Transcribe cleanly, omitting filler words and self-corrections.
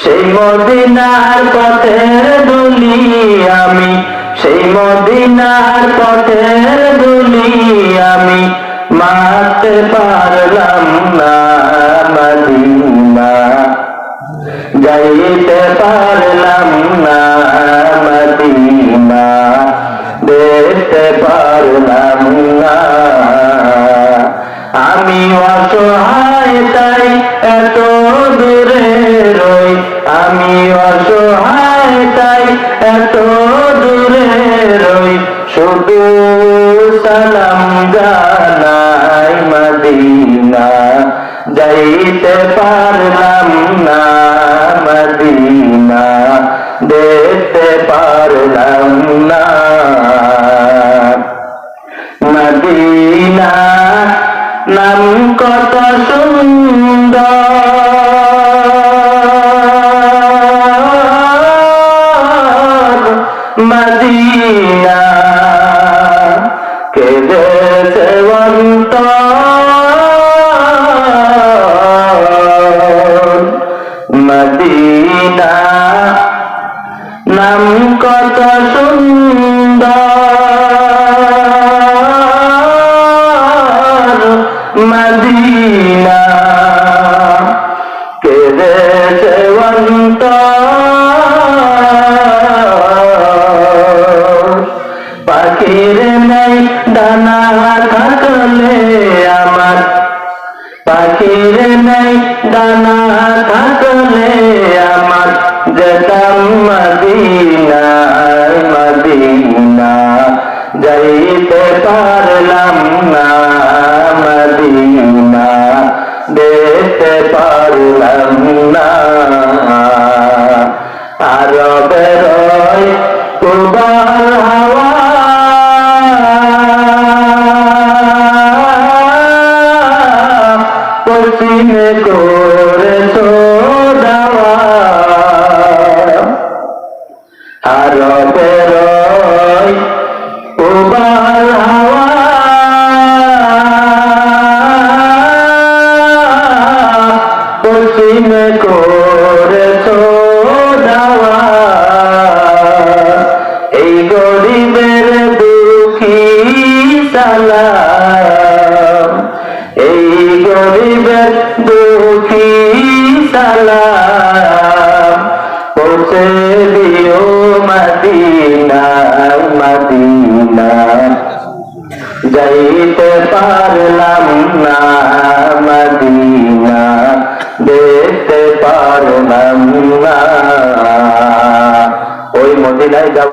সেই মদিনার পথের ধুলি আমি, সেই মদিনার পথের ধুলি আমি মারতে পারলাম না। মদিনা যাইতে পারলাম না, মদিনা দেখতে পারলাম না। আমি অসহায় তাই এত দূরে রই, আমি অসহায় তাই এত দূরে রই, শুধু সালাম জানাই মদিনা যাইতে পারলাম না। মদিনা দেখতে পারলাম না। মদিনা নাম কত সুন্দর, মদিনা কেঁদেছে অন্তর। মদিনা নাম কত সুন্দর, মদিনা কেঁদেছে অন্তর। পাখির নেই ডানা থাকলে আমার, পাখির নেই ডানা থাকলে আমার যেতাম মদিনায়। মদিনা যাইতে পারলাম না, মদিনা দেখতে পারলাম না। আরবের উদার হাওয়া পশ্চিমে করেছো দাওয়া, আরবের উদার হাওয়া পশ্চিমে করেছো দাওয়া। এই গরিবের দুঃখী সালাম, এই গরিবের দুঃখী সালাম পৌঁছে দিও মদিনা। মদিনা যাইতে পারলাম না, মদিনা দেখতে পারলাম না। ওই মদিনায় যাব।